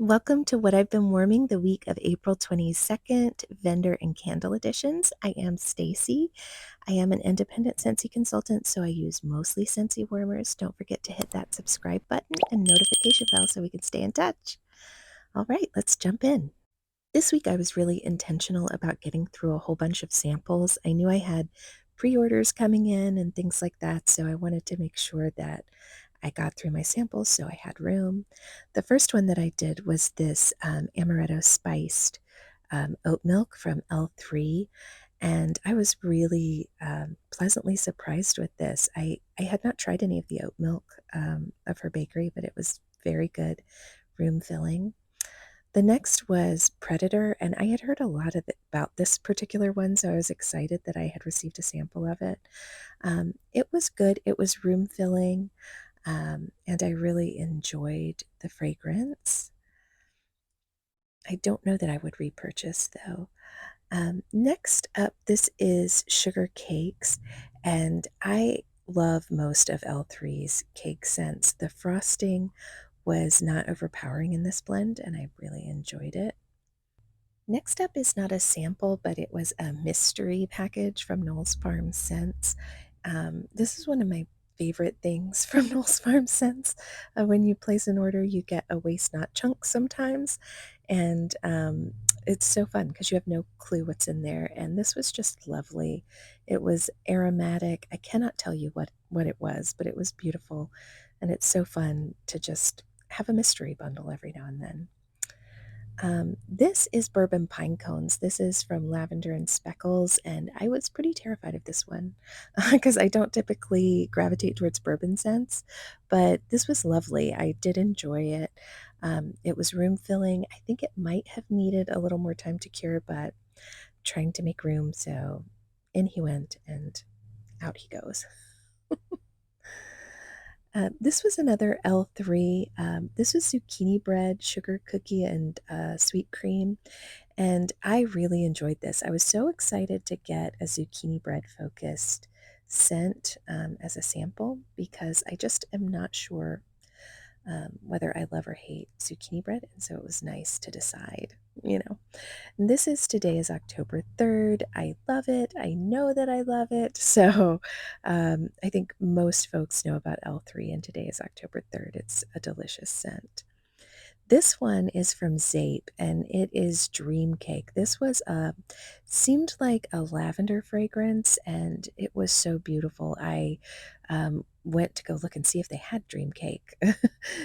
Welcome to What I've Been Warming the week of April 22nd, vendor and candle editions. I am Stacy. I am an independent Scentsy consultant, so I use mostly Scentsy Warmers. Don't forget to hit that subscribe button and notification bell so we can stay in touch. All right, let's jump in. This week I was really intentional about getting through a whole bunch of samples. I knew I had pre-orders coming in and things like that, so I wanted to make sure that I got through my samples so I had room. The first one that I did was this amaretto spiced oat milk from L3, and I was really pleasantly surprised with this. I had not tried any of the oat milk of her bakery, but it was very good, room filling. The next was Predator, and I had heard a lot about this particular one, so I was excited that I had received a sample of it. It was good, it was room filling, and I really enjoyed the fragrance. I don't know that I would repurchase though. Next up, this is Sugar Cakes, and I love most of L3's cake scents. The frosting was not overpowering in this blend, and I really enjoyed it. Next up is not a sample, but it was a mystery package from Knowles Farm Scents. This is one of my favorite things from Knowles Farm Scents. When you place an order, you get a waste not chunk sometimes, and it's so fun because you have no clue what's in there. And this was just lovely. It was aromatic. I cannot tell you what it was, but it was beautiful, and it's so fun to just have a mystery bundle every now and then. This is Bourbon Pine Cones. This is from Lavender and Speckles, and I was pretty terrified of this one because I don't typically gravitate towards bourbon scents, but this was lovely. I did enjoy it. It was room filling. I think it might have needed a little more time to cure, but trying to make room, so in he went and out he goes. This was another L3. This was zucchini bread, sugar cookie, and sweet cream. And I really enjoyed this. I was so excited to get a zucchini bread focused scent as a sample because I just am not sure whether I love or hate zucchini bread. And so it was nice to decide, you know. And this is today is October 3rd. I love it. I know that I love it. So I think most folks know about L3, and today is October 3rd. It's a delicious scent. This one is from Zeep, and it is Dream Cake. This was seemed like a lavender fragrance, and it was so beautiful. I went to go look and see if they had Dream Cake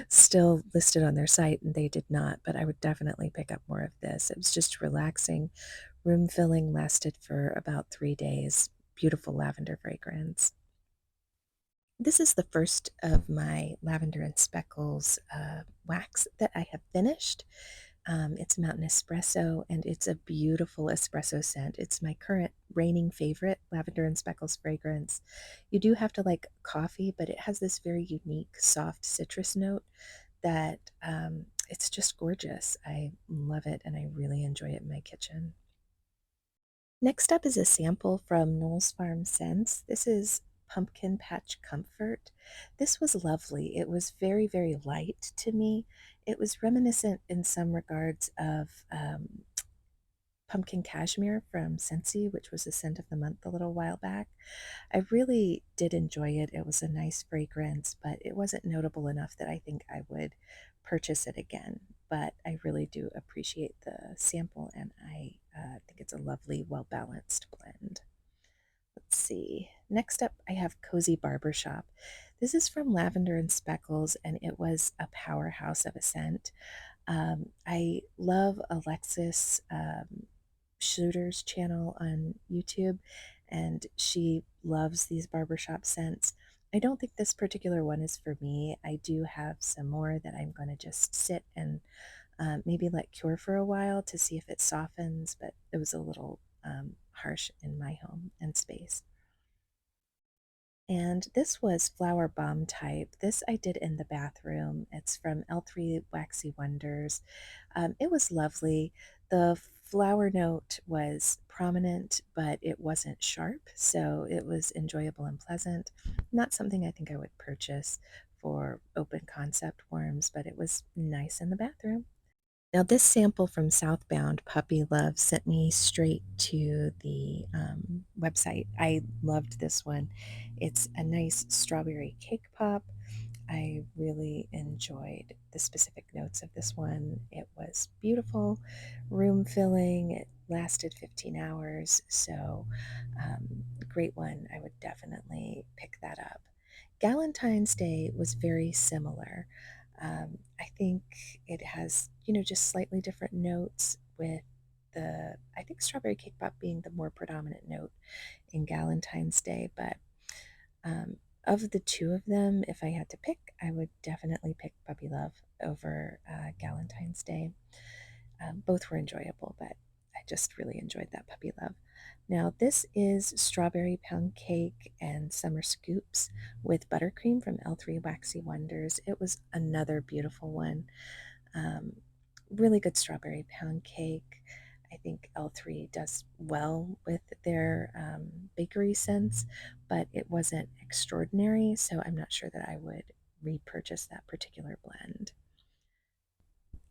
still listed on their site, and they did not, but I would definitely pick up more of this. It was just relaxing, room filling, lasted for about 3 days. Beautiful lavender fragrance. This is the first of my Lavender and Speckles wax that I have finished. It's Mountain Espresso, and it's a beautiful espresso scent. It's my current reigning favorite Lavender and Speckles fragrance. You do have to like coffee, but it has this very unique, soft citrus note that it's just gorgeous. I love it, and I really enjoy it in my kitchen. Next up is a sample from Knowles Farm Scents. This is Pumpkin Patch Comfort. This was lovely. It was very, very light to me. It was reminiscent in some regards of Pumpkin Cashmere from Scentsy, which was the scent of the month a little while back. I really did enjoy it. It was a nice fragrance, but it wasn't notable enough that I think I would purchase it again. But I really do appreciate the sample, and I think it's a lovely, well balanced blend. Let's see. Next up, I have Cozy Barbershop. This is from Lavender and Speckles, and it was a powerhouse of a scent. I love Alexis Shooter's channel on YouTube, and she loves these barbershop scents. I don't think this particular one is for me. I do have some more that I'm going to just sit and maybe let cure for a while to see if it softens, but it was a little harsh in my home and space. And this was Flower Bomb Type. This I did in the bathroom. It's from L3 Waxy Wonders. It was lovely. The flower note was prominent, but it wasn't sharp, so it was enjoyable and pleasant. Not something I think I would purchase for open concept worms, but it was nice in the bathroom. Now, this sample from Southbound Puppy Love sent me straight to the website. I loved this one. It's a nice strawberry cake pop. I really enjoyed the specific notes of this one. It was beautiful, room filling. It lasted 15 hours. So, great one. I would definitely pick that up. Galentine's Day was very similar. I think it has, just slightly different notes with I think strawberry cake pop being the more predominant note in Galentine's Day, but um, of the two of them, if I had to pick, I would definitely pick Puppy Love over Galentine's Day. Both were enjoyable, but I just really enjoyed that Puppy Love. Now, this is Strawberry Pound Cake and Summer Scoops with buttercream from L3 Waxy Wonders. It was another beautiful one. Um, really good strawberry pound cake. I think L3 does well with their bakery scents, but it wasn't extraordinary, so I'm not sure that I would repurchase that particular blend.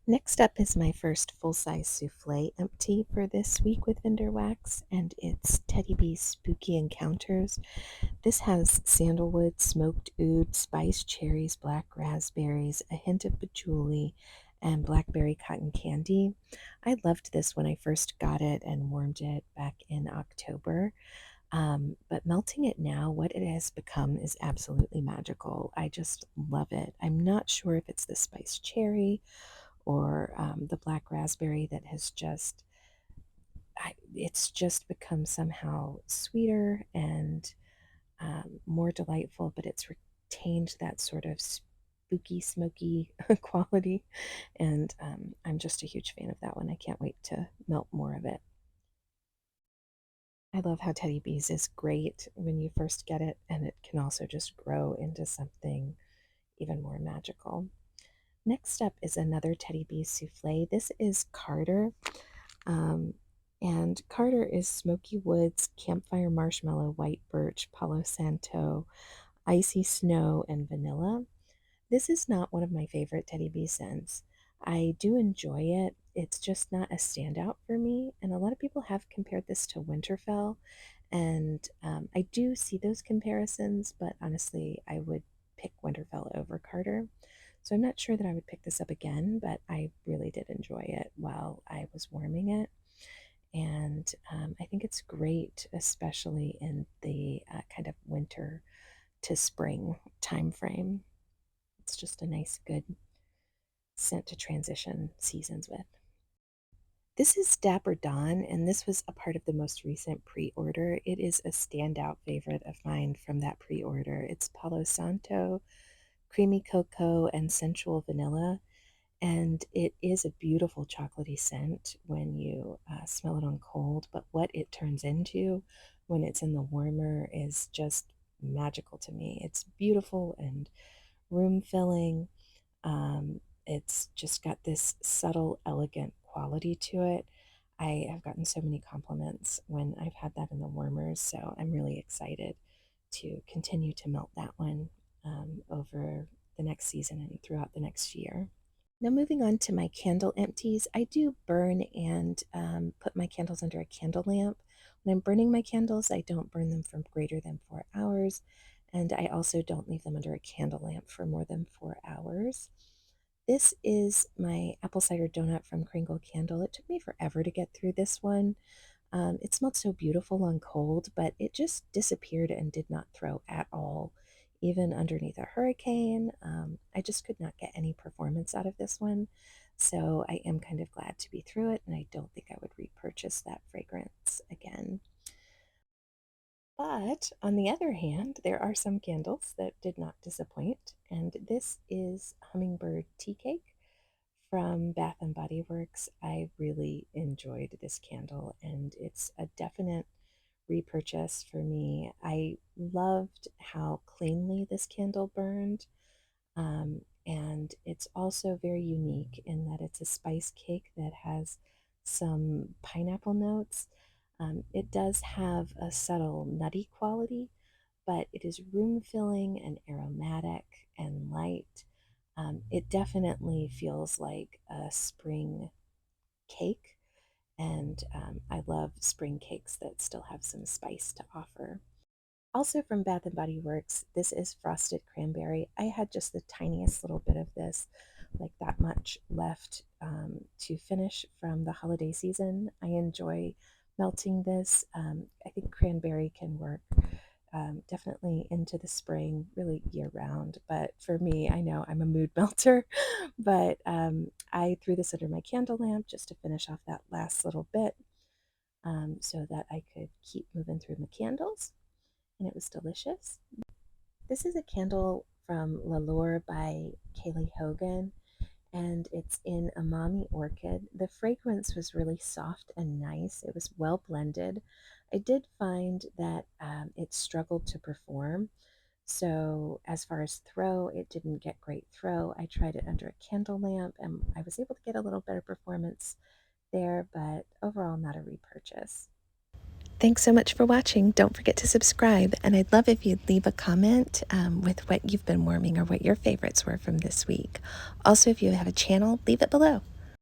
Next up is my first full-size souffle empty for this week with Vendor Wax, and it's Teddy B's Spooky Encounters. This has sandalwood, smoked oud, spiced cherries, black raspberries, a hint of patchouli, and blackberry cotton candy. I loved this when I first got it and warmed it back in October. But melting it now, what it has become is absolutely magical. I just love it. I'm not sure if it's the spiced cherry or the black raspberry that has it's just become somehow sweeter and more delightful, but it's retained that sort of spooky, smoky quality. And I'm just a huge fan of that one. I can't wait to melt more of it. I love how Teddy B's is great when you first get it, and it can also just grow into something even more magical. Next up is another Teddy B souffle. This is Carter. Um, and Carter is Smoky Woods, Campfire Marshmallow, White Birch, Palo Santo, Icy Snow, and Vanilla. This is not one of my favorite Teddy B scents. I do enjoy it. It's just not a standout for me. And a lot of people have compared this to Winterfell. And I do see those comparisons, but honestly, I would pick Winterfell over Carter. So I'm not sure that I would pick this up again, but I really did enjoy it while I was warming it. And I think it's great, especially in the kind of winter to spring time frame. It's just a nice, good scent to transition seasons with. This is Dapper Dawn, and this was a part of the most recent pre order. It is a standout favorite of mine from that pre order. It's Palo Santo, creamy cocoa, and sensual vanilla. And it is a beautiful chocolatey scent when you smell it on cold, but what it turns into when it's in the warmer is just magical to me. It's beautiful and room filling. It's just got this subtle, elegant quality to it. I have gotten so many compliments when I've had that in the warmers, so I'm really excited to continue to melt that one over the next season and throughout the next year. Now, moving on to my candle empties, I do burn and put my candles under a candle lamp. When I'm burning my candles, I don't burn them for greater than 4 hours, and I also don't leave them under a candle lamp for more than 4 hours. This is my apple cider donut from Kringle Candle. It took me forever to get through this one. It smelled so beautiful on cold, but it just disappeared and did not throw at all, even underneath a hurricane. I just could not get any performance out of this one. So I am kind of glad to be through it, and I don't think I would repurchase that fragrance again. But on the other hand, there are some candles that did not disappoint, and this is Hummingbird Tea Cake from Bath and Body Works. I really enjoyed this candle, and it's a definite repurchase for me. I loved how cleanly this candle burned, and it's also very unique in that it's a spice cake that has some pineapple notes. It does have a subtle nutty quality, but it is room filling and aromatic and light. It definitely feels like a spring cake, and I love spring cakes that still have some spice to offer. Also from Bath and Body Works, this is frosted cranberry. I had just the tiniest little bit of this, like that much left to finish from the holiday season. I enjoy melting this. I think cranberry can work definitely into the spring, really year round. But for me, I know I'm a mood melter, but I threw this under my candle lamp just to finish off that last little bit so that I could keep moving through my candles, and it was delicious. This is a candle from L'Allure by Kaylee Hogan, and it's in Amami Orchid. The fragrance was really soft and nice. It was well blended. I did find that it struggled to perform. So, as far as throw, it didn't get great throw. I tried it under a candle lamp and I was able to get a little better performance there, but overall, not a repurchase. Thanks so much for watching. Don't forget to subscribe, and I'd love if you'd leave a comment with what you've been warming or what your favorites were from this week. Also, if you have a channel, leave it below.